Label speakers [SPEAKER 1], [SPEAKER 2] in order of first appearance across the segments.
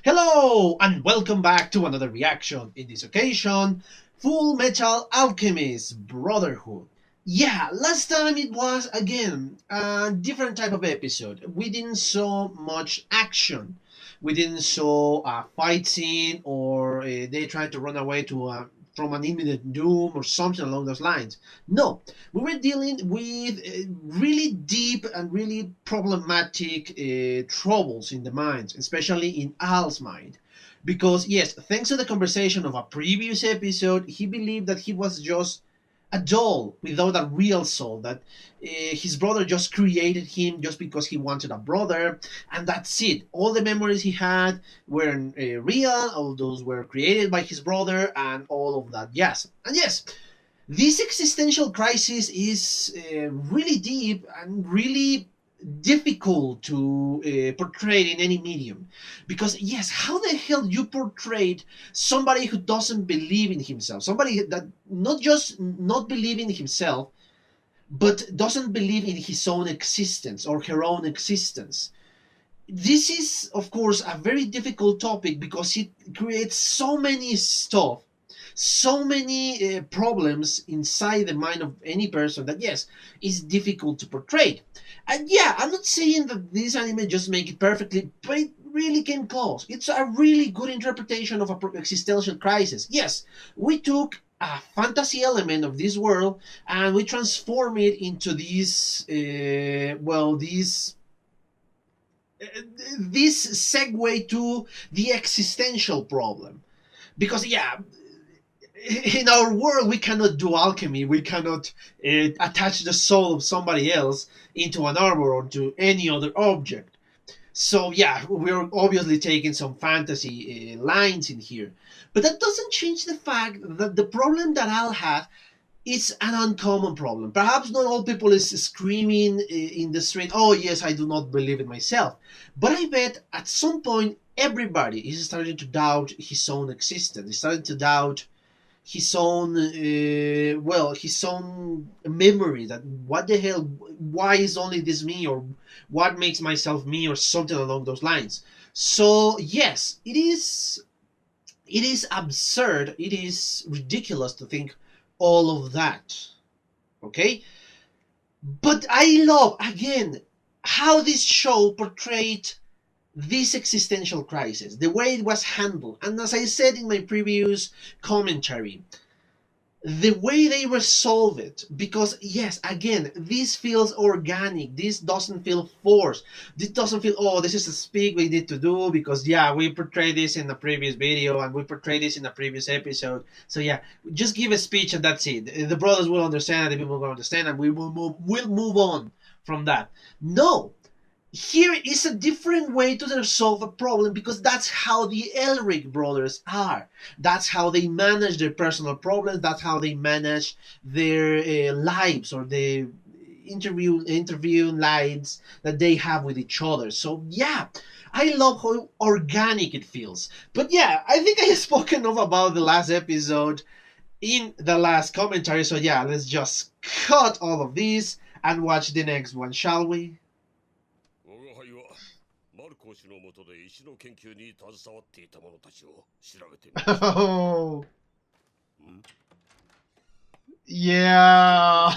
[SPEAKER 1] Hello and welcome back to another reaction. In this occasion, Full Metal Alchemist Brotherhood. Yeah, last time it was again a different type of episode. We didn't saw much action. We didn't saw a fight scene or they tried to run away from an imminent doom or something along those lines. No, we were dealing with really deep and really problematic troubles in the mind, especially in Al's mind. Because, yes, thanks to the conversation of a previous episode, he believed that he was just a doll without a real soul, that his brother just created him just because he wanted a brother, and that's it. All the memories he had weren't real, all those were created by his brother, and all of that. Yes, and yes, this existential crisis is really deep and really difficult to portray in any medium, because yes, how the hell you portrayed somebody who doesn't believe in himself, somebody that not just not believe in himself but doesn't believe in his own existence or her own existence. This is of course a very difficult topic because it creates so many stuff, so many problems inside the mind of any person that yes, is difficult to portray. And yeah, I'm not saying that this anime just make it perfectly, but it really came close. It's a really good interpretation of a existential crisis. Yes, we took a fantasy element of this world and we transform it into this segue to the existential problem. Because yeah, in our world we cannot do alchemy, we cannot attach the soul of somebody else into an armor or to any other object. So yeah, we're obviously taking some fantasy lines in here, but that doesn't change the fact that the problem that Al had is an uncommon problem. Perhaps not all people is screaming in the street, "Oh yes, I do not believe in myself," but I bet at some point everybody is starting to doubt his own existence. Is starting to doubt his own his own memory, that what the hell, why is only this me, or what makes myself me, or something along those lines. So yes, it is absurd, it is ridiculous to think all of that. Okay, but I love again how this show portrayed this existential crisis, the way it was handled, and as I said in my previous commentary, the way they resolve it. Because yes, again, this feels organic, this doesn't feel forced, this doesn't feel, oh, this is a speak we need to do because yeah, we portrayed this in the previous video and we portrayed this in the previous episode, so yeah, just give a speech and that's it. The brothers will understand, the people will understand, and we'll move on from that. No, here is a different way to solve a problem, because that's how the Elric brothers are. That's how they manage their personal problems. That's how they manage their lives, or the interview lives that they have with each other. So yeah, I love how organic it feels. But yeah, I think I have spoken enough about the last episode in the last commentary. So yeah, let's just cut all of this and watch the next one, shall we?
[SPEAKER 2] 我が輩はマルコ氏の下で石の研究に携わっていた者たちを調べてみました。
[SPEAKER 1] Oh, yeah,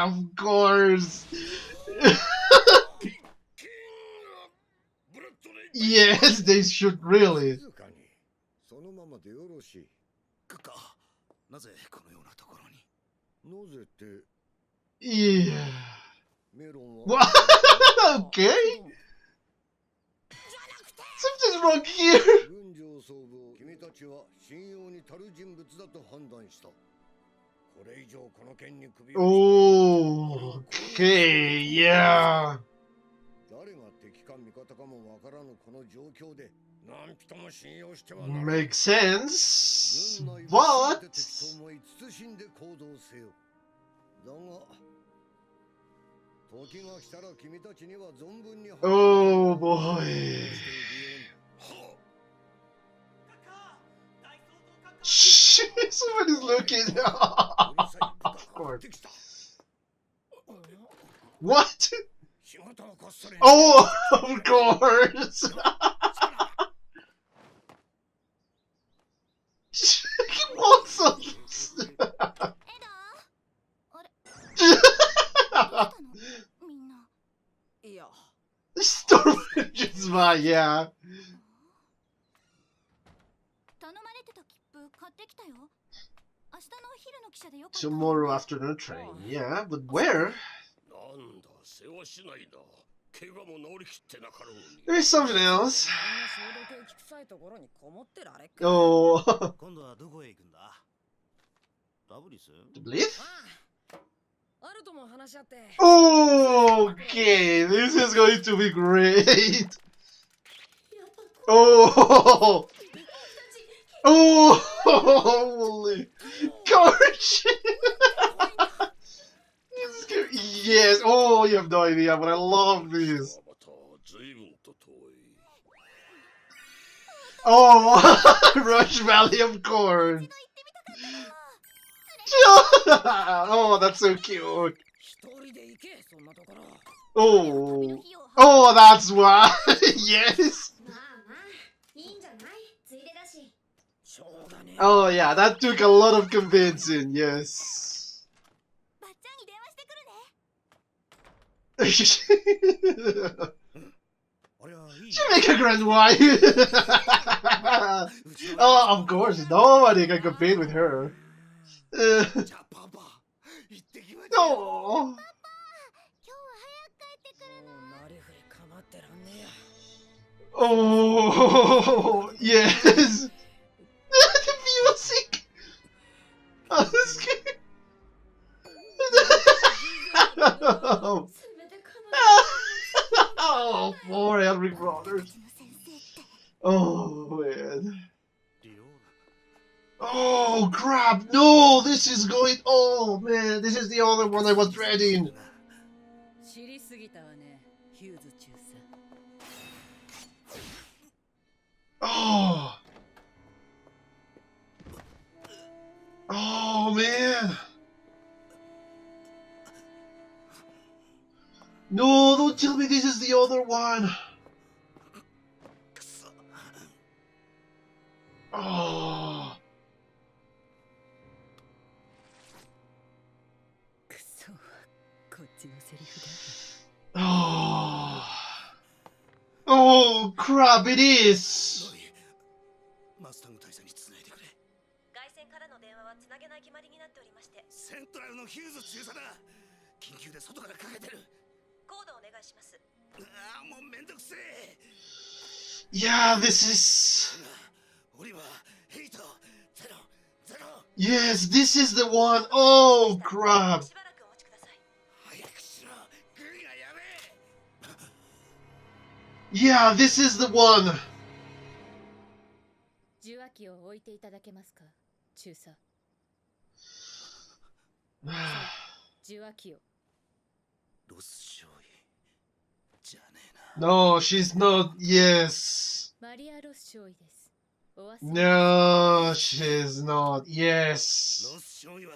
[SPEAKER 1] of course. Yes, they should really.
[SPEAKER 2] 静かにそのままでよろしい。なぜこのようなところに。なぜって
[SPEAKER 1] Yeah.
[SPEAKER 2] メロン
[SPEAKER 1] What?
[SPEAKER 2] は
[SPEAKER 1] Okay. Something's wrong here.
[SPEAKER 2] 軍上総部を君たちは信用に足る人物だと判断した。これ以上この件に首を
[SPEAKER 1] Oh, okay, yeah.
[SPEAKER 2] 誰が敵か味方かもわからぬこの状況で何人も信用してはならない。
[SPEAKER 1] Makes sense,
[SPEAKER 2] 軍内は
[SPEAKER 1] but
[SPEAKER 2] 全て敵と思い慎んで行動せよ。だが時が来たら君たちには存分に
[SPEAKER 1] oh boy. Shh, somebody's looking. Of course. What? Oh, of course. why, yeah.
[SPEAKER 3] 頼まれてた切符買ってきたよ。明日のお昼の汽車でよかった。
[SPEAKER 1] Tomorrow afternoon train, yeah, but where?
[SPEAKER 2] なんだ、世話しないな。怪我も治りきってなかろうに。
[SPEAKER 1] There's something else.
[SPEAKER 4] 消毒液臭いところにこもってるあれか。
[SPEAKER 1] Oh,
[SPEAKER 5] 今度はどこへ行くんだ？ダブリス？
[SPEAKER 1] to believe?
[SPEAKER 4] あるとも話し合って。
[SPEAKER 1] Okay, this is going to be great. Oh, oh, holy gosh. Yes, oh, you have no idea, but I love this.
[SPEAKER 2] また随分と遠い。
[SPEAKER 1] Oh, Rush Valley of Corn. Oh, that's so cute.
[SPEAKER 4] 一人で行け、そんなところ。
[SPEAKER 1] Oh, oh, that's why. Yes.
[SPEAKER 3] まあまあ、いいんじゃない？ついでだし。
[SPEAKER 4] しょうがねえ。
[SPEAKER 1] Oh, yeah, that took a lot of convincing. Yes.
[SPEAKER 3] ばっちゃんに電話してくるね。
[SPEAKER 1] She make a grand wife. Oh, of course, nobody can compete with her.
[SPEAKER 2] じゃあパパ、行ってきまし
[SPEAKER 1] Oh.
[SPEAKER 3] 今日は早く帰ってくるの。
[SPEAKER 4] なりふり構ってらんねえや。
[SPEAKER 1] Oh, yes. The music. Oh, that's good. Oh, poor Elric Brothers. Oh, man. Oh, crap. No, this is going... Oh, man. This is the other one I was dreading.
[SPEAKER 4] 知りすぎたわね、ヒューズ中佐。
[SPEAKER 1] Oh. Oh, man. No, don't tell me this is the other one. Oh.
[SPEAKER 4] くそ、こっちのセリフだ。
[SPEAKER 1] Oh. Oh, crap, it is.
[SPEAKER 5] マスタング大佐につないでくれ。
[SPEAKER 6] 外線からの電話はつなげない決まりになっておりまして、
[SPEAKER 5] セントラルのヒューズ中佐だ。緊急で外からかけてる。
[SPEAKER 6] コードお願いします。
[SPEAKER 5] ああ、もうめんどくせえ。
[SPEAKER 1] Yeah, this is...
[SPEAKER 5] オリバー、ヘイト、ゼロ、ゼロ。
[SPEAKER 1] Yes, this is the one. Oh, crap.
[SPEAKER 6] しばらくお待ちください。
[SPEAKER 5] 早くしろ。グリがやべえ。
[SPEAKER 1] Yeah, this is the one.
[SPEAKER 7] 受話器を置いていただけますか、中佐。受話器を。
[SPEAKER 5] ロス少尉。じゃねえな。
[SPEAKER 1] No, she's not. Yes.
[SPEAKER 7] マリア・ロス少尉です。お忘れ。
[SPEAKER 1] No, she's not.
[SPEAKER 5] ロ
[SPEAKER 1] Yes.
[SPEAKER 5] ス少尉は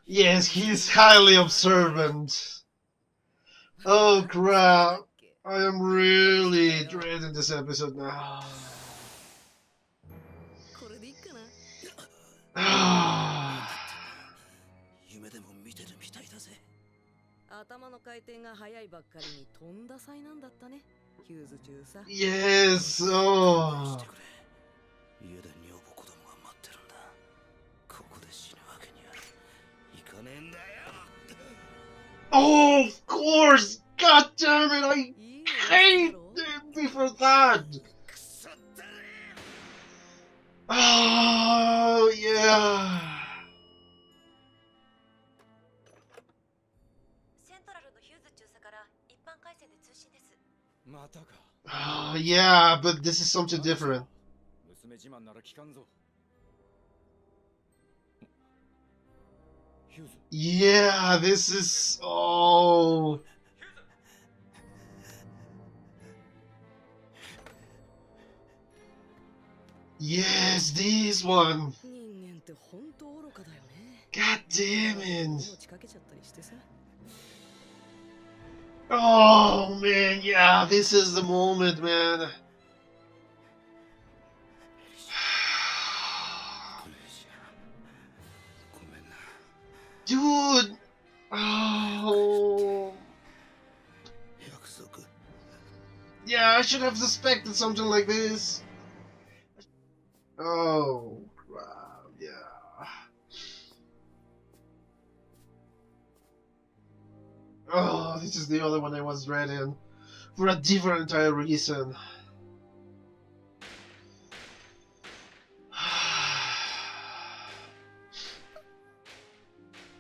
[SPEAKER 1] Yes, he's highly observant. Oh, crap. I am really dreading this episode now.
[SPEAKER 4] これでいいかな。
[SPEAKER 1] Ah.
[SPEAKER 5] 夢でも見てるみたいだぜ。
[SPEAKER 4] 頭の回転が速いばっかりにとんだ災難だったね、ヒューズ中佐。
[SPEAKER 1] Yes.
[SPEAKER 5] し
[SPEAKER 1] Oh.
[SPEAKER 5] てくれ。家で女房子供が待ってるんだ。ここで死ぬわけにはいかねえんだよ。
[SPEAKER 1] Oh, of course. God damn it. I
[SPEAKER 4] いい
[SPEAKER 1] hate
[SPEAKER 4] よ
[SPEAKER 1] me for that.
[SPEAKER 5] くそったれ。
[SPEAKER 1] Oh, yeah.
[SPEAKER 6] セントラルのヒューズ中佐から一般回線で通信です。
[SPEAKER 8] またか。
[SPEAKER 1] Oh, yeah, but this is something different.
[SPEAKER 8] 娘自慢なら聞かんぞ。ヒューズ。
[SPEAKER 1] Yeah, this is... Oh. Yes, this one.
[SPEAKER 4] 人間って本当愚かだよね。
[SPEAKER 1] God damn it.
[SPEAKER 4] 命かけちゃったりしてさ。
[SPEAKER 1] Oh, man, yeah, this is the moment, man.
[SPEAKER 5] レジア、ごめんな。
[SPEAKER 1] Dude. Oh.
[SPEAKER 5] 約束。
[SPEAKER 1] Yeah, I should have suspected something like this. Oh, crap, yeah. Oh, this is the other one I was reading. For a different entire reason.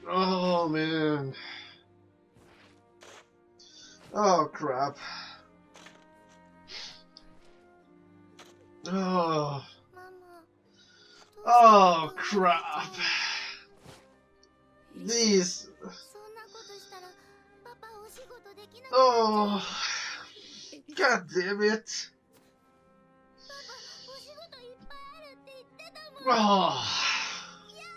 [SPEAKER 1] Oh, man. Oh, crap. Oh.
[SPEAKER 3] ママ
[SPEAKER 1] Oh, crap. This.
[SPEAKER 3] そんなことしたらパパお仕事できなくなっちゃう
[SPEAKER 1] Oh. God damn it.
[SPEAKER 3] お仕事いっぱいあるって言ってたもん
[SPEAKER 1] Oh.
[SPEAKER 3] 嫌だよ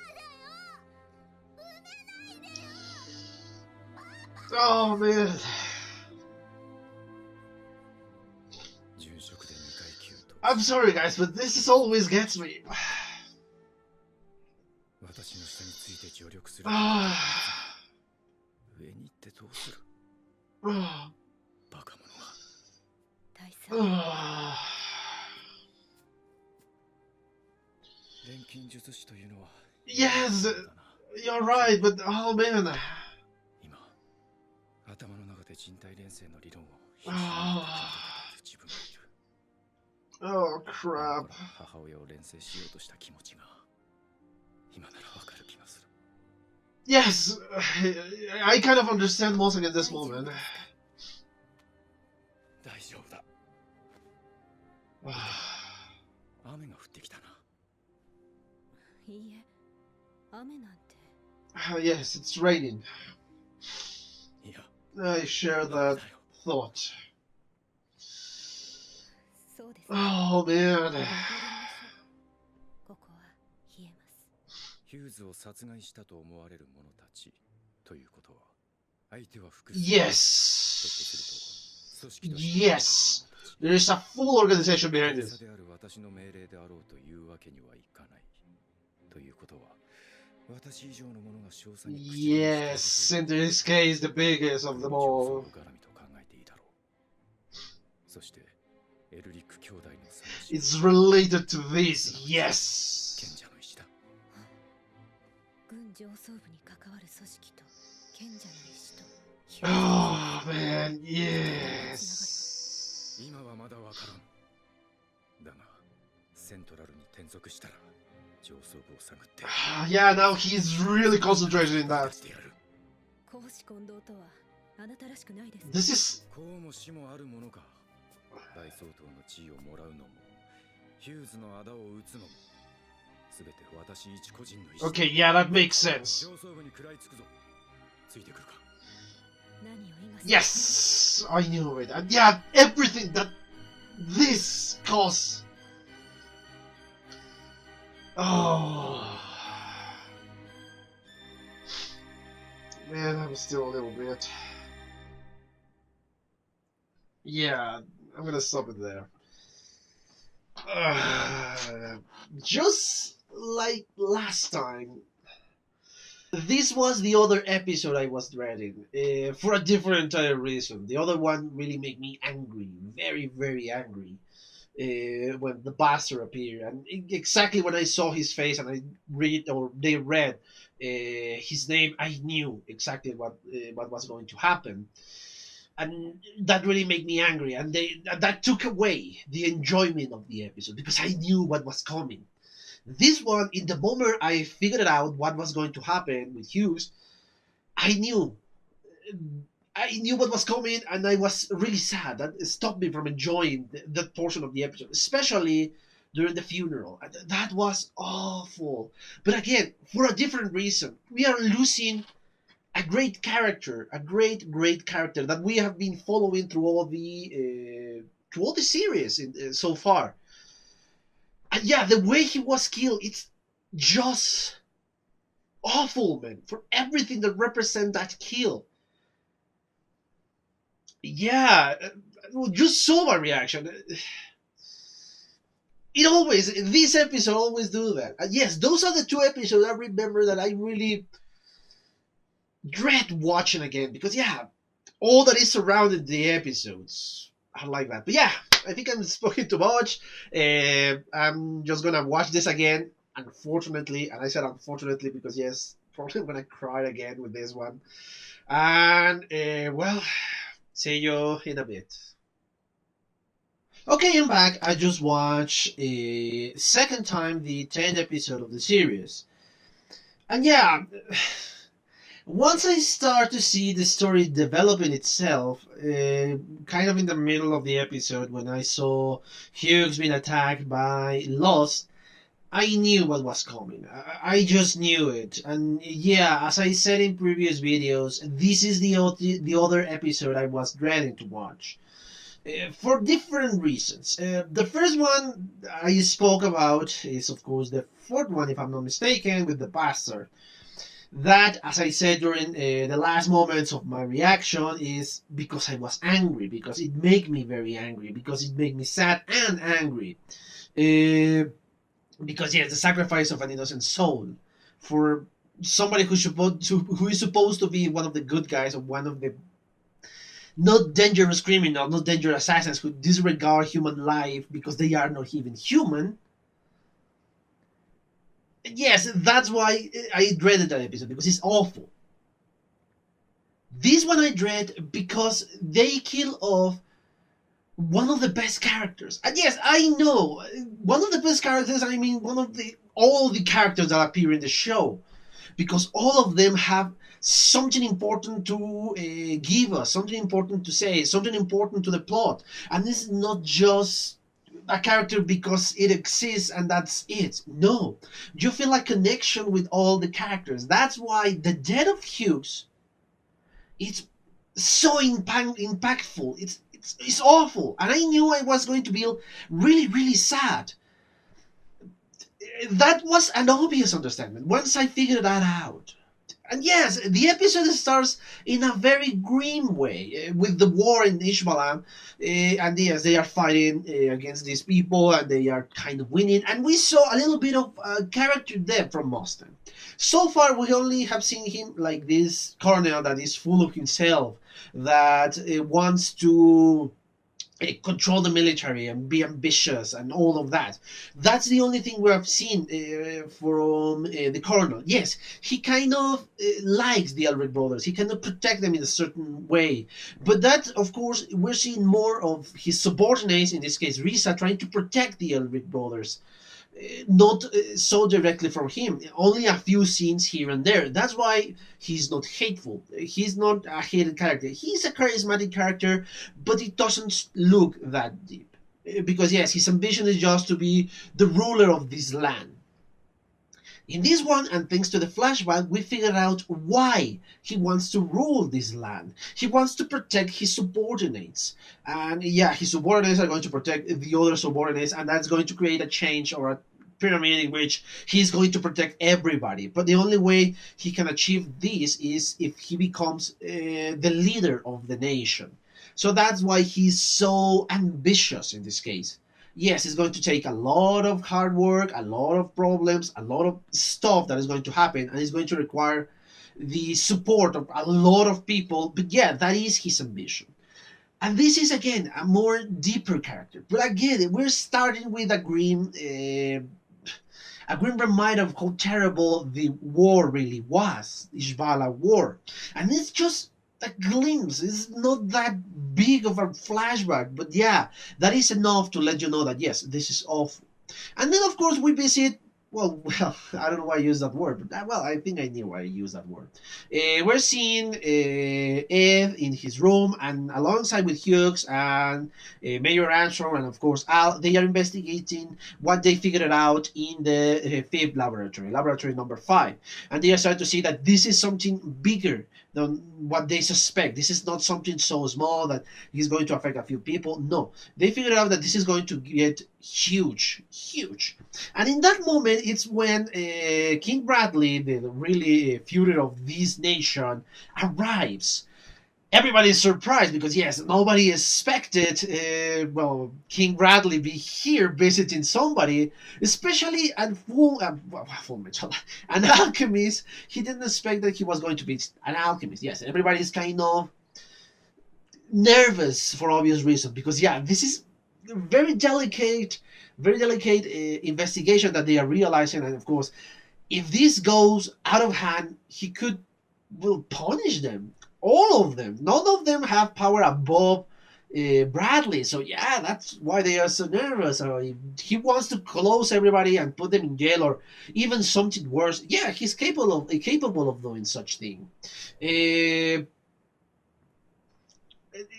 [SPEAKER 3] 産めないでよ
[SPEAKER 1] Oh, man.
[SPEAKER 5] 殉職で2階級と
[SPEAKER 1] I'm sorry, guys, but this is always gets me.
[SPEAKER 5] 私の下について助力する
[SPEAKER 1] Ah.
[SPEAKER 5] 上に行ってどうする
[SPEAKER 1] Oh.
[SPEAKER 5] バカ者が
[SPEAKER 7] 大佐
[SPEAKER 1] Oh.
[SPEAKER 5] 錬金術師というのは
[SPEAKER 1] Yes,
[SPEAKER 5] だな
[SPEAKER 1] you're right, but oh, man.
[SPEAKER 5] 今頭の中で人体錬成の理論を
[SPEAKER 1] Ah.
[SPEAKER 5] 必死に組み立てている自分がいる
[SPEAKER 1] Oh, crap.
[SPEAKER 5] 母親を錬成しようとした気持ちが今ならわかる気がする
[SPEAKER 1] Yes, I kind of understand Mosing at this moment.
[SPEAKER 5] 大丈夫だ
[SPEAKER 1] Ah.
[SPEAKER 5] 雨が降ってきたない
[SPEAKER 7] いえ雨なんて
[SPEAKER 1] Yes, it's raining.
[SPEAKER 5] いや
[SPEAKER 1] I share
[SPEAKER 5] 雨だ
[SPEAKER 1] that
[SPEAKER 5] よ
[SPEAKER 1] thought.
[SPEAKER 7] そうです
[SPEAKER 1] Oh, man.
[SPEAKER 7] 戻りましょうここは冷えます
[SPEAKER 5] ヒューズを殺害したと思われる者たちということは相手は複数
[SPEAKER 1] Yes.
[SPEAKER 5] ひょっとすると組織として
[SPEAKER 1] Yes. There is a full organization behind
[SPEAKER 5] 大佐
[SPEAKER 1] this.
[SPEAKER 5] である私の命令であろうというわけにはいかないということは私以上の者が少佐に口止めしている
[SPEAKER 1] Yes, in this case, the biggest of them
[SPEAKER 5] 上
[SPEAKER 1] all.
[SPEAKER 5] 層絡みと考えていいだろうそしてエルリック兄弟の話
[SPEAKER 1] It's related to this.
[SPEAKER 5] 賢
[SPEAKER 1] Yes.
[SPEAKER 5] 者の石だ
[SPEAKER 7] 軍上層部に関わる組織と賢者の石と
[SPEAKER 1] Oh, man. Yes.
[SPEAKER 5] 今はまだわからんだがセントラルに転属したら上層部を探って
[SPEAKER 1] Yeah, now he's really concentrated in
[SPEAKER 5] 出
[SPEAKER 1] that.
[SPEAKER 5] してやる
[SPEAKER 7] 公私混同とはあなたらしくないですね
[SPEAKER 1] This is.
[SPEAKER 5] こうも死もあるものか大総統の地位をもらうのもヒューズの仇を討つのもすべて私一個人の意思
[SPEAKER 1] Okay, yeah, that makes sense.
[SPEAKER 5] 上層部に食らいつくぞついてくるか
[SPEAKER 7] 何を今する
[SPEAKER 1] Yes! I knew it. And yeah, everything that this caused. Oh. Man, I'm still a little bit. Yeah, I'm gonna stop it there. Just like last time, this was the other episode I was dreading for a different entire reason. The other one really made me angry, very, very angry, when the bastard appeared. And exactly when I saw his face and they read his name, I knew exactly what was going to happen. And that really made me angry, and that took away the enjoyment of the episode because I knew what was coming. This one, in the moment I figured out what was going to happen with Hughes, I knew what was coming, and I was really sad. That stopped me from enjoying that portion of the episode, especially during the funeral. That was awful. But again, for a different reason, we are losing a great character, a great character that we have been following through all the series so far. And yeah, the way he was killed, it's just awful, man. For everything that represents that kill. Yeah, you saw my reaction. This episode always do that. And yes, those are the two episodes I remember that I really dread watching again. Because yeah, all that is surrounding the episodes are like that. But yeah, I think I'm speaking too much. I'm just gonna watch this again, unfortunately. And I said unfortunately because, yes, probably I'm gonna cry again with this one. And, well, see you in a bit. Okay, I'm back. I just watched a second time the 10th episode of the series. And yeah, once I start to see the story developing itself, kind of in the middle of the episode when I saw Hughes being attacked by Lost, I knew what was coming. I just knew it. And yeah, as I said in previous videos, this is the other episode I was dreading to watch. For different reasons. The first one I spoke about is, of course, the fourth one, if I'm not mistaken, with the bastard. That, as I said during the last moments of my reaction, is because I was angry, because it made me very angry, because it made me sad and angry. Because, yes, the sacrifice of an innocent soul for somebody who is supposed to be one of the good guys, or one of the not dangerous criminals, not dangerous assassins who disregard human life because they are not even human. Yes, that's why I dreaded that episode, because it's awful. This one I dread because they kill off one of the best characters. And yes, I know, one of the best characters, I mean all the characters that appear in the show. Because all of them have something important to give us, something important to say, something important to the plot. And this is not just a character because it exists and that's it. No, you feel a connection with all the characters. That's why the death of Hughes, it's so impactful. It's awful, and I knew I was going to be really, really sad. That was an obvious understanding once I figured that out. And yes, the episode starts in a very grim way with the war in Ishbalan. And yes, they are fighting against these people and they are kind of winning. And we saw a little bit of character depth from Mustang. So far, we only have seen him like this colonel that is full of himself, that wants to control the military and be ambitious and all of that. That's the only thing we have seen from the colonel. Yes, he kind of likes the Elric brothers. He cannot protect them in a certain way. But that, of course, we're seeing more of his subordinates, in this case Risa, trying to protect the Elric brothers. Not so directly from him, only a few scenes here and there. That's why he's not hateful. He's not a hated character. He's a charismatic character, but it doesn't look that deep. Because yes, his ambition is just to be the ruler of this land. In this one, and thanks to the flashback, we figured out why he wants to rule this land. He wants to protect his subordinates. And yeah, his subordinates are going to protect the other subordinates, and that's going to create a change or a pyramid in which he's going to protect everybody. But the only way he can achieve this is if he becomes the leader of the nation. So that's why he's so ambitious in this case. Yes, it's going to take a lot of hard work, a lot of problems, a lot of stuff that is going to happen, and it's going to require the support of a lot of people. But yeah, that is his ambition. And this is, again, a more deeper character. But again, we're starting with a grim reminder of how terrible the war really was, the Ishbala War. And it's just a glimpse. It's not that big of a flashback, but yeah, that is enough to let you know that yes, this is awful. And then of course we visit. Well, I don't know why I use that word, but well, I think I knew why I used that word. We're seeing Ed in his room, and alongside with Hughes and Mayor Armstrong, and of course Al, they are investigating what they figured out in the fifth laboratory number 5, and they are starting to see that this is something bigger than what they suspect. This is not something so small that is going to affect a few people. No, they figured out that this is going to get huge. And in that moment, it's when King Bradley, the really Führer of this nation, arrives. Everybody is surprised because yes, nobody expected King Bradley be here visiting somebody, especially an alchemist. He didn't expect that he was going to be an alchemist. Yes, everybody is kind of nervous for obvious reasons because yeah, this is very delicate investigation that they are realizing, and of course, if this goes out of hand, he will punish them, all of them. None of them have power above Bradley. So yeah, that's why they are so nervous. If he wants to close everybody and put them in jail, or even something worse, yeah, he's capable of doing such thing.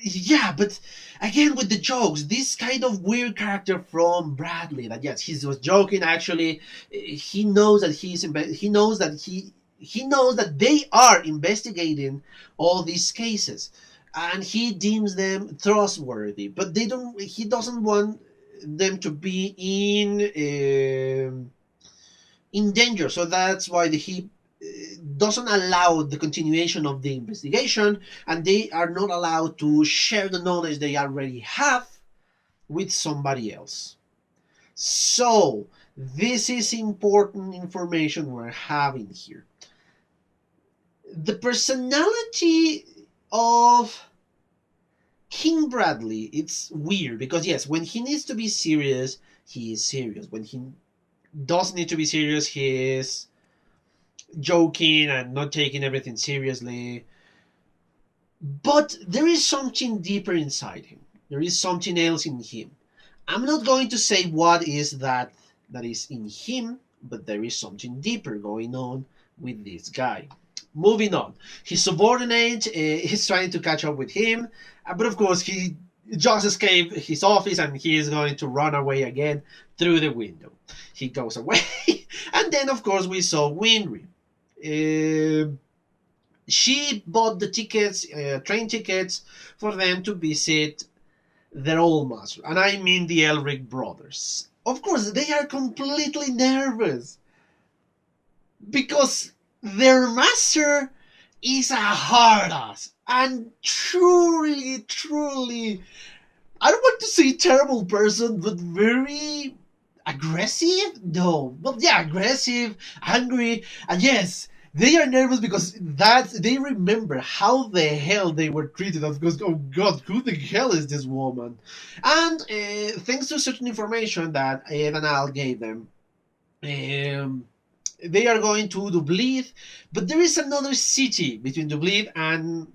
[SPEAKER 1] Yeah, but again with the jokes, this kind of weird character from Bradley, that yes, he was joking. Actually, he knows that he knows that they are investigating all these cases, and he deems them trustworthy. But they don't. He doesn't want them to be in danger. So that's why he doesn't allow the continuation of the investigation, and they are not allowed to share the knowledge they already have with somebody else. So this is important information we're having here. The personality of King Bradley, it's weird because yes, when he needs to be serious, he is serious. When he doesn't need to be serious, he is joking and not taking everything seriously. But there is something deeper inside him. There is something else in him. I'm not going to say what is that is in him, but there is something deeper going on with this guy. Moving on. His subordinate is trying to catch up with him, but of course he just escaped his office and he is going to run away again through the window. He goes away, and then of course we saw Winry. She bought the tickets, train tickets, for them to visit their old master, and I mean the Elric brothers. Of course, they are completely nervous because their master is a hard ass, and truly, I don't want to say terrible person, but very aggressive? No. Well, yeah, aggressive, angry, and yes, they are nervous because they remember how the hell they were treated. Of course, oh god, who the hell is this woman? And thanks to certain information that Ed and Al gave them, they are going to Dublith, but there is another city between Dublith and,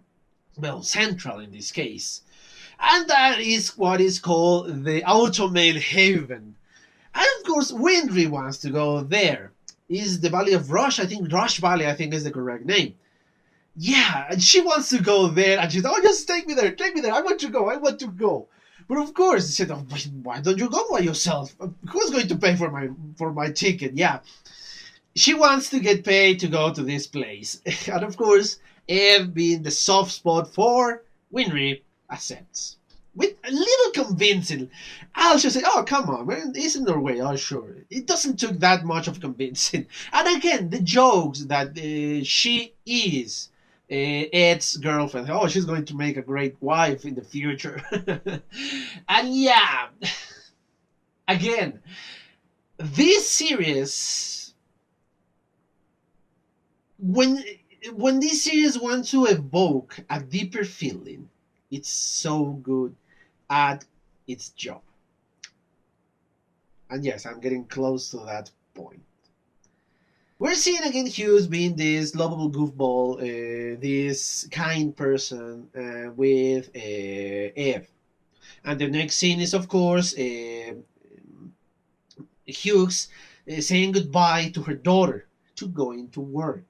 [SPEAKER 1] well, Central in this case. And that is what is called the Automail Haven. And of course, Winry wants to go there. Is the Valley of Rush? I think Rush Valley, I think is the correct name. Yeah, and she wants to go there, and she's, oh, just take me there, I want to go. But of course, she said, oh, why don't you go by yourself? Who's going to pay for my ticket? Yeah. She wants to get paid to go to this place. And of course, Eve, being the soft spot for Winry, accepts. With a little convincing. I'll just say, oh, come on, man, isn't there a way? Oh, sure. It doesn't take that much of convincing. And again, the jokes that she is Ed's girlfriend. Oh, she's going to make a great wife in the future. And yeah, again, this series, when this series wants to evoke a deeper feeling, it's so good at its job. And yes, I'm getting close to that point. We're seeing again Hughes being this lovable goofball, this kind person with Eve. And the next scene is, of course, Hughes saying goodbye to her daughter to going to work.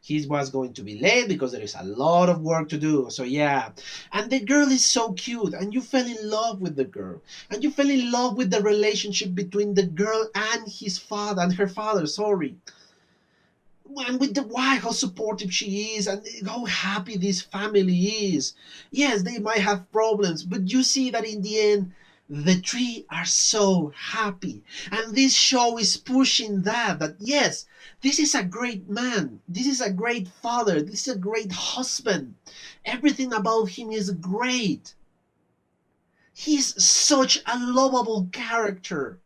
[SPEAKER 1] He was going to be late because there is a lot of work to do. So yeah, and the girl is so cute, and you fell in love with the girl, and you fell in love with the relationship between the girl and her father. Sorry, and with the wife, how supportive she is, and how happy this family is. Yes, they might have problems, but you see that in the end, the three are so happy. And this show is pushing that yes, this is a great man, this is a great father, this is a great husband. Everything about him is great. He's such a lovable character.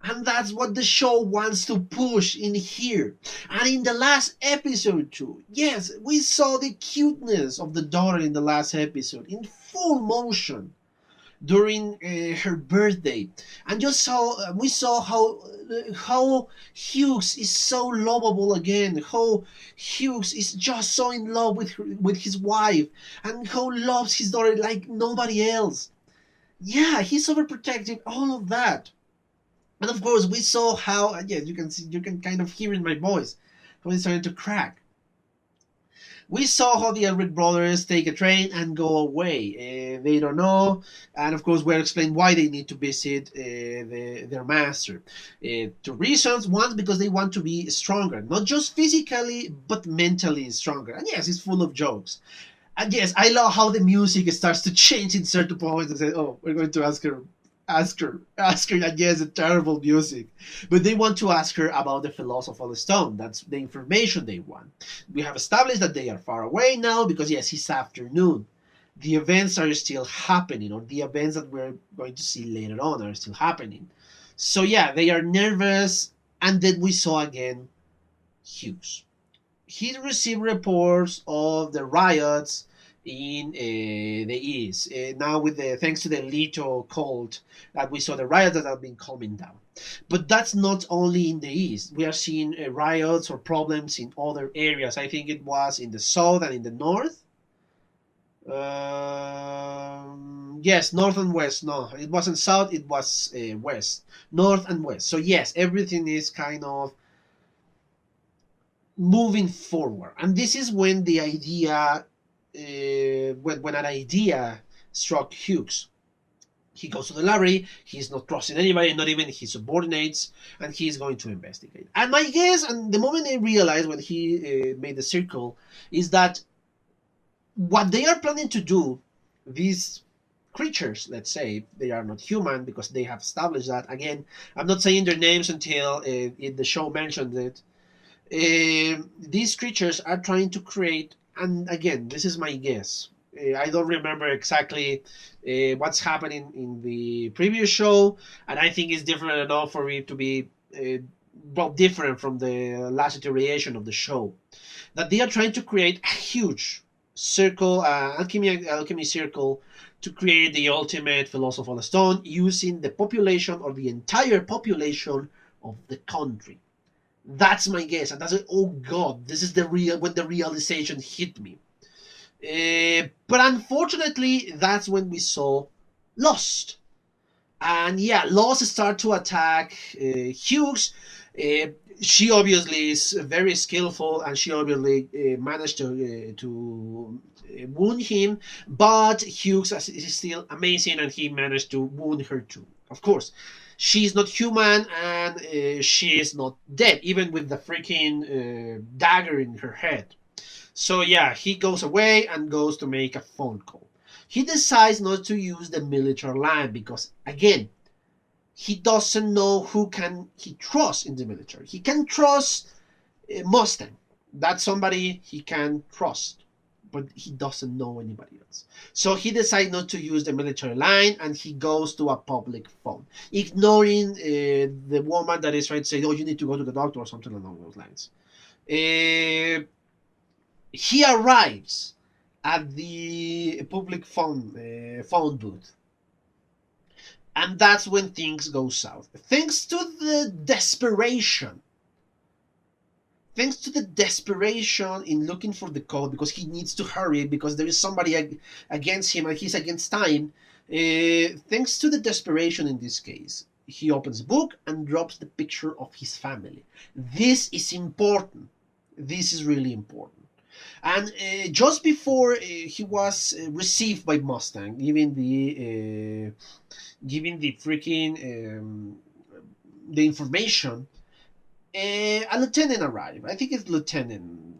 [SPEAKER 1] And that's what the show wants to push in here. And in the last episode too, yes, we saw the cuteness of the daughter in the last episode in full motion. during her birthday, and just saw we saw how Hughes is so lovable again, how Hughes is just so in love with his wife, and how loves his daughter like nobody else. Yeah, he's overprotective, all of that. And of course, we saw how, yeah, you can see, you can kind of hear in my voice how he's starting to crack. We saw how the Elric brothers take a train and go away. They don't know, and of course, we're explaining why they need to visit their master. Two reasons: one, because they want to be stronger, not just physically, but mentally stronger. And yes, it's full of jokes. And yes, I love how the music starts to change in certain points and say, "Oh, we're going to ask her." And yes, it's terrible music, but they want to ask her about the philosophical stone. That's the information they want. We have established that they are far away now because yes, it's afternoon. The events are still happening, or the events that we're going to see later on are still happening. So yeah, they are nervous, and then we saw again Hughes. He received reports of the riots in the east. Now, with the thanks to the Leto cult, that we saw the riots that have been calming down. But that's not only in the east. We are seeing riots or problems in other areas. I think it was in the south and in the north. Yes, north and west. No, it wasn't south. It was west, north and west. So yes, everything is kind of moving forward, and this is when the idea when an idea struck Hughes. He goes to the library, he's not trusting anybody, not even his subordinates, and he's going to investigate. And my guess, and the moment I realized when he made the circle, is that what they are planning to do, these creatures, let's say, they are not human because they have established that. Again, I'm not saying their names until the show mentions it. These creatures are trying to create, and again, this is my guess. I don't remember exactly what's happening in the previous show, and I think it's different enough for it to be well different from the last iteration of the show. That they are trying to create a huge circle, alchemy circle, to create the ultimate philosopher's stone using the population or the entire population of the country. That's my guess, and that's it. Oh God, this is the real when the realization hit me. But unfortunately, that's when we saw Lost, and yeah, Lost start to attack Hughes. She obviously is very skillful, and she obviously managed to wound him. But Hughes is still amazing, and he managed to wound her too. Of course, she's not human, and she is not dead, even with the freaking dagger in her head. So yeah, he goes away and goes to make a phone call. He decides not to use the military line because, again, he doesn't know who can he trust in the military. He can trust Mustang. That's somebody he can trust, but he doesn't know anybody else. So he decides not to use the military line, and he goes to a public phone, ignoring the woman that is trying to say, "Oh, you need to go to the doctor" or something along those lines. He arrives at the public phone booth, and that's when things go south. Thanks to the desperation in looking for the code, because he needs to hurry because there is somebody against him and he's against time. Thanks to the desperation in this case, he opens a book and drops the picture of his family. This is important. This is really important. And just before he was received by Mustang, giving the freaking the information, a lieutenant arrived. I think it's Lieutenant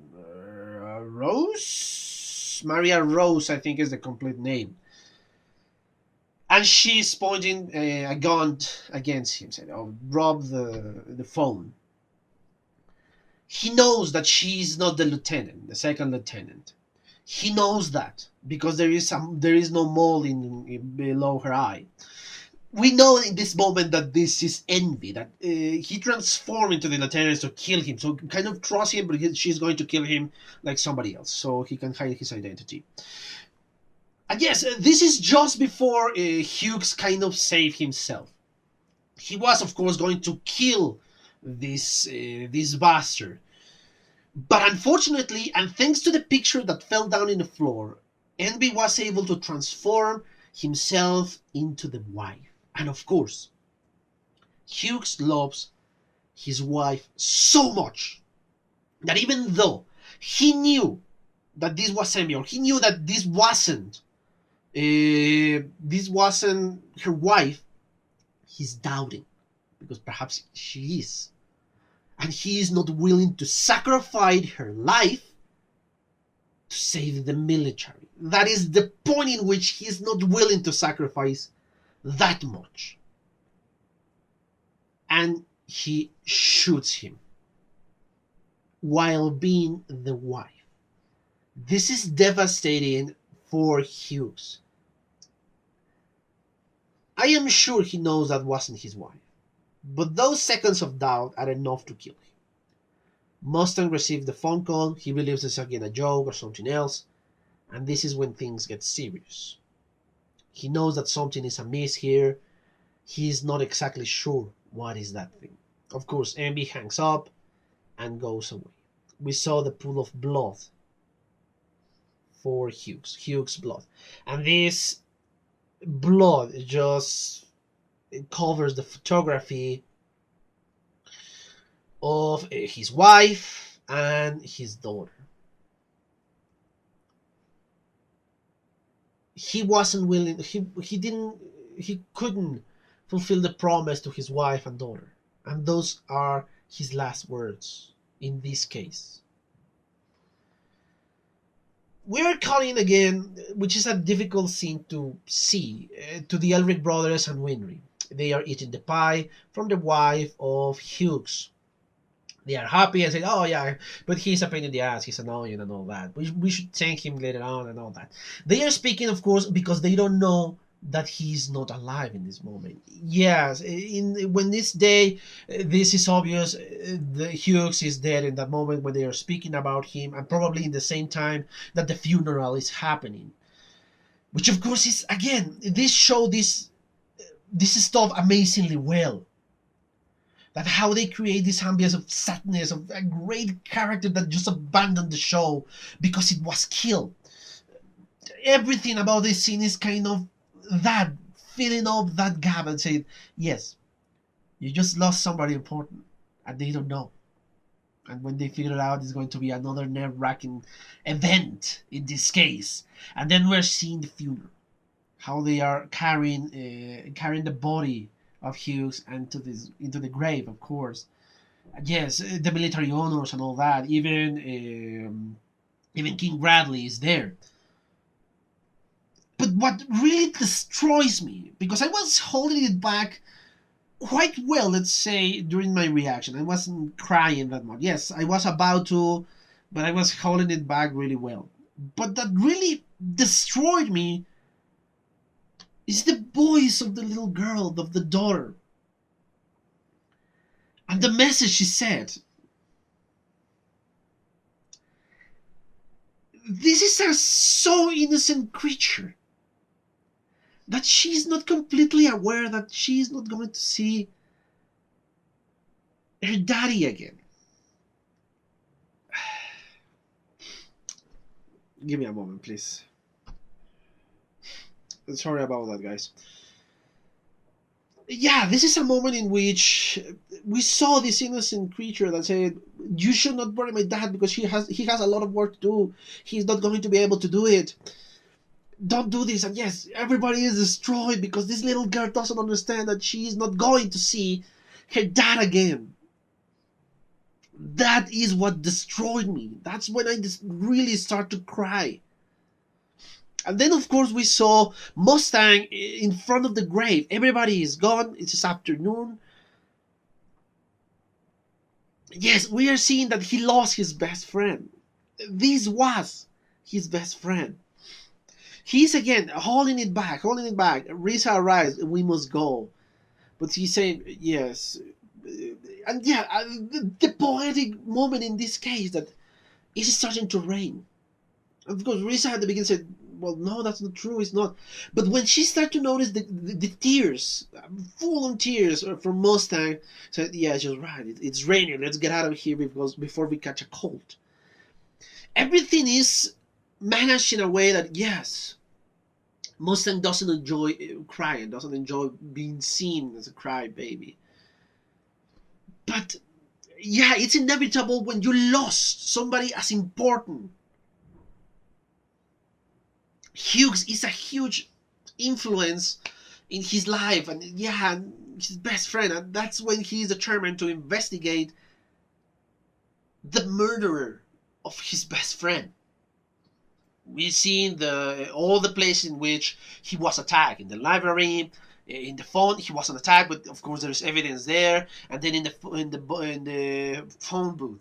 [SPEAKER 1] Rose, Maria Rose, I think is the complete name. And she's pointing a gun against him, saying, "Oh, drop the phone." He knows that she's not the lieutenant, the second lieutenant. He knows that because there is no mole below her eye. We know in this moment that this is envy, that he transformed into the lieutenant to kill him. So kind of trust him, but she's going to kill him like somebody else, so he can hide his identity. And yes, this is just before Hughes kind of saved himself. He was, of course, going to kill this bastard. But unfortunately, and thanks to the picture that fell down in the floor, Envy was able to transform himself into the wife. And of course, Hughes loves his wife so much that even though he knew that this was Samuel, he knew that this wasn't her wife, he's doubting because perhaps she is. And he is not willing to sacrifice her life to save the military. That is the point in which he is not willing to sacrifice that much. And he shoots him while being the wife. This is devastating for Hughes. I am sure he knows that wasn't his wife, but those seconds of doubt are enough to kill him. Mustang receives the phone call, he believes it's again a joke or something else, and this is when things get serious. He knows that something is amiss here, he is not exactly sure what is that thing. Of course, Envy hangs up and goes away. We saw the pool of blood for Hughes' blood. And this blood just covers the photography of his wife and his daughter. He wasn't willing, he couldn't fulfill the promise to his wife and daughter. And those are his last words in this case. We're calling again, which is a difficult scene to see, to the Elric brothers and Winry. They are eating the pie from the wife of Hughes. They are happy and say, oh yeah, but he's a pain in the ass, he's annoying and all that. We should thank him later on and all that. They are speaking, of course, because they don't know that he's not alive in this moment. Yes, when this day, this is obvious, the Hughes is dead in that moment when they are speaking about him, and probably in the same time that the funeral is happening. Which of course is, again, this show this stuff amazingly well. That how they create this ambience of sadness, of a great character that just abandoned the show because it was killed. Everything about this scene is kind of that, filling up that gap and saying, yes, you just lost somebody important and they don't know. And when they figure it out, it's going to be another nerve-wracking event in this case. And then we're seeing the funeral, how they are carrying the body of Hughes into the grave, of course. Yes, the military honors and all that. Even King Bradley is there. But what really destroys me, because I was holding it back quite well, let's say, during my reaction. I wasn't crying that much. Yes, I was about to, but I was holding it back really well. But that really destroyed me is the voice of the little girl, of the daughter. And the message she said. This is a so innocent creature that she's not completely aware that she's not going to see her daddy again. Give me a moment, please. Sorry about that, guys. Yeah, this is a moment in which we saw this innocent creature that said, you should not bury my dad because he has a lot of work to do. He's not going to be able to do it. Don't do this. And yes, everybody is destroyed because this little girl doesn't understand that she is not going to see her dad again. That is what destroyed me. That's when I just really start to cry. And then, of course, we saw Mustang in front of the grave. Everybody is gone. It's this afternoon. Yes, we are seeing that he lost his best friend. This was his best friend. He's again holding it back. Risa arrives, we must go. But he's saying, yes. And yeah, the poetic moment in this case that it's starting to rain. Of course, Risa at the beginning said, well, no, that's not true. It's not. But when she started to notice the tears, full on tears from Mustang, said, "Yeah, she was right. It's raining. Let's get out of here before we catch a cold." Everything is managed in a way that, yes, Mustang doesn't enjoy crying, doesn't enjoy being seen as a crybaby. But yeah, it's inevitable when you lost somebody as important. Hughes is a huge influence in his life, and yeah, his best friend, and that's when he is determined to investigate the murderer of his best friend. We've seen all the places in which he was attacked. In the library, in the phone, he wasn't attacked, but of course there's evidence there. And then in the phone booth.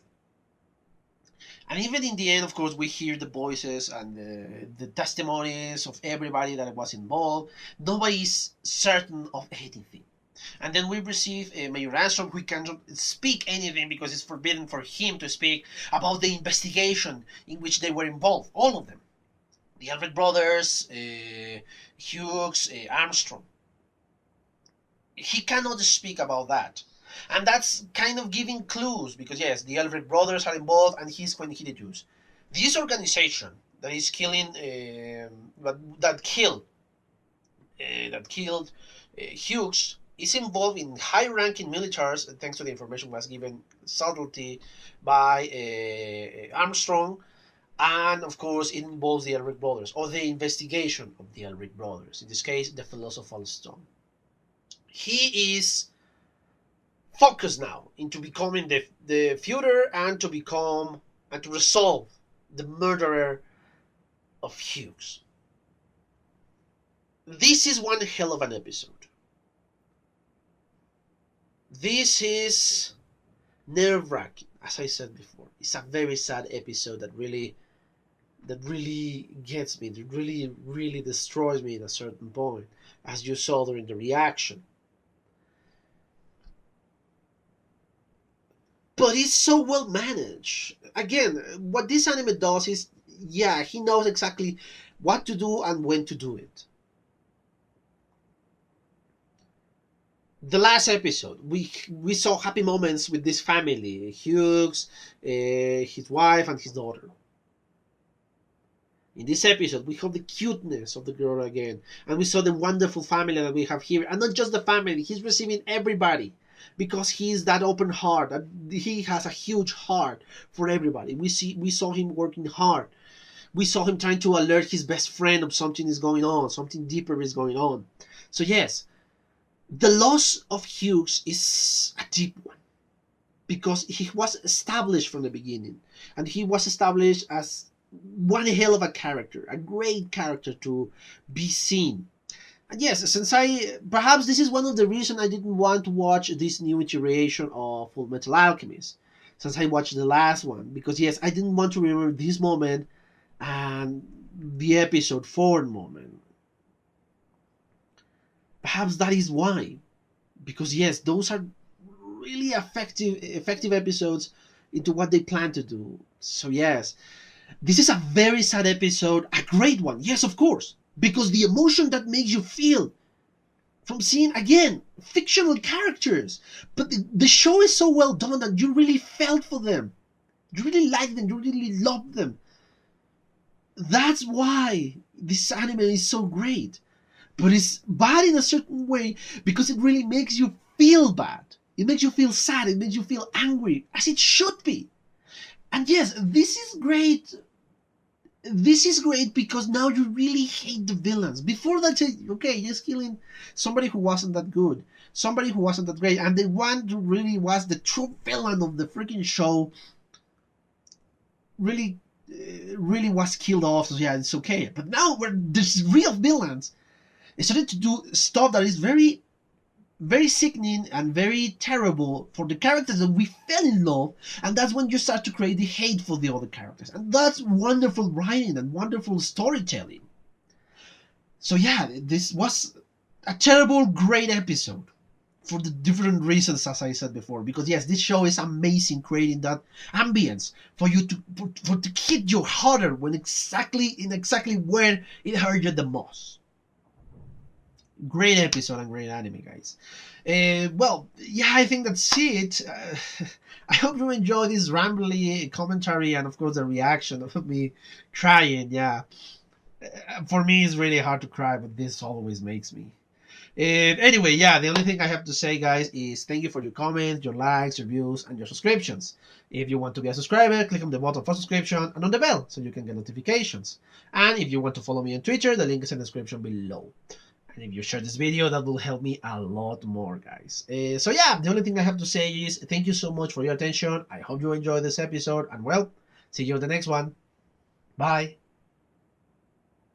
[SPEAKER 1] And even in the end, of course, we hear the voices and the testimonies of everybody that was involved. Nobody is certain of anything. And then we receive Mayor Armstrong, who cannot speak anything because it's forbidden for him to speak about the investigation in which they were involved, all of them. The Alfred brothers, Hughes, Armstrong. He cannot speak about that. And that's kind of giving clues, because yes, the Alfred brothers are involved and he's going to use. This organization that is killing, that killed Hughes, is involved in high-ranking militaries, thanks to the information was given subtlety by Armstrong, and of course it involves the Elric brothers, or the investigation of the Elric brothers, in this case the Philosopher's Stone. He is focused now into becoming the Führer and to resolve the murderer of Hughes. This is one hell of an episode. This is nerve-wracking, as I said before. It's a very sad episode that really gets me, that really destroys me at a certain point, as you saw during the reaction. But it's so well managed. Again, what this anime does is, yeah, he knows exactly what to do and when to do it. The last episode, we saw happy moments with this family, Hughes, his wife, and his daughter. In this episode, we have the cuteness of the girl again, and we saw the wonderful family that we have here, and not just the family, he's receiving everybody, because he's that open heart, that he has a huge heart for everybody. We saw him working hard. We saw him trying to alert his best friend of something is going on, something deeper is going on. So yes, the loss of Hughes is a deep one, because he was established from the beginning, and he was established as one hell of a character, a great character to be seen. And yes, perhaps this is one of the reasons I didn't want to watch this new iteration of Full Metal Alchemist, since I watched the last one, because yes, I didn't want to remember this moment and the episode 4 moment. Perhaps that is why, because yes, those are really effective episodes into what they plan to do. So yes, this is a very sad episode, a great one, yes, of course, because the emotion that makes you feel from seeing, again, fictional characters, but the show is so well done that you really felt for them, you really like them, you really love them. That's why this anime is so great. But it's bad in a certain way because it really makes you feel bad. It makes you feel sad. It makes you feel angry, as it should be. And yes, this is great. This is great because now you really hate the villains. Before that, okay, just killing somebody who wasn't that good, somebody who wasn't that great, and the one who really was the true villain of the freaking show really was killed off. So yeah, it's okay. But now where there's real villains, it started to do stuff that is very, very sickening and very terrible for the characters that we fell in love, and that's when you start to create the hate for the other characters, and that's wonderful writing and wonderful storytelling. So yeah, this was a terrible, great episode. for the different reasons as I said before. Because yes, this show is amazing, creating that ambience for you to hit you harder when exactly where it hurt you the most. Great episode and great anime, guys. Well, yeah, I think that's it. I hope you enjoy this rambly commentary and, of course, the reaction of me crying. Yeah, for me, it's really hard to cry, but this always makes me. Anyway, yeah, the only thing I have to say, guys, is thank you for your comments, your likes, your views, and your subscriptions. If you want to be a subscriber, click on the button for subscription and on the bell so you can get notifications. And if you want to follow me on Twitter, the link is in the description below. And if you share this video, that will help me a lot more, guys. So yeah, the only thing I have to say is thank you so much for your attention. I hope you enjoyed this episode, and well, see you in the next one. Bye.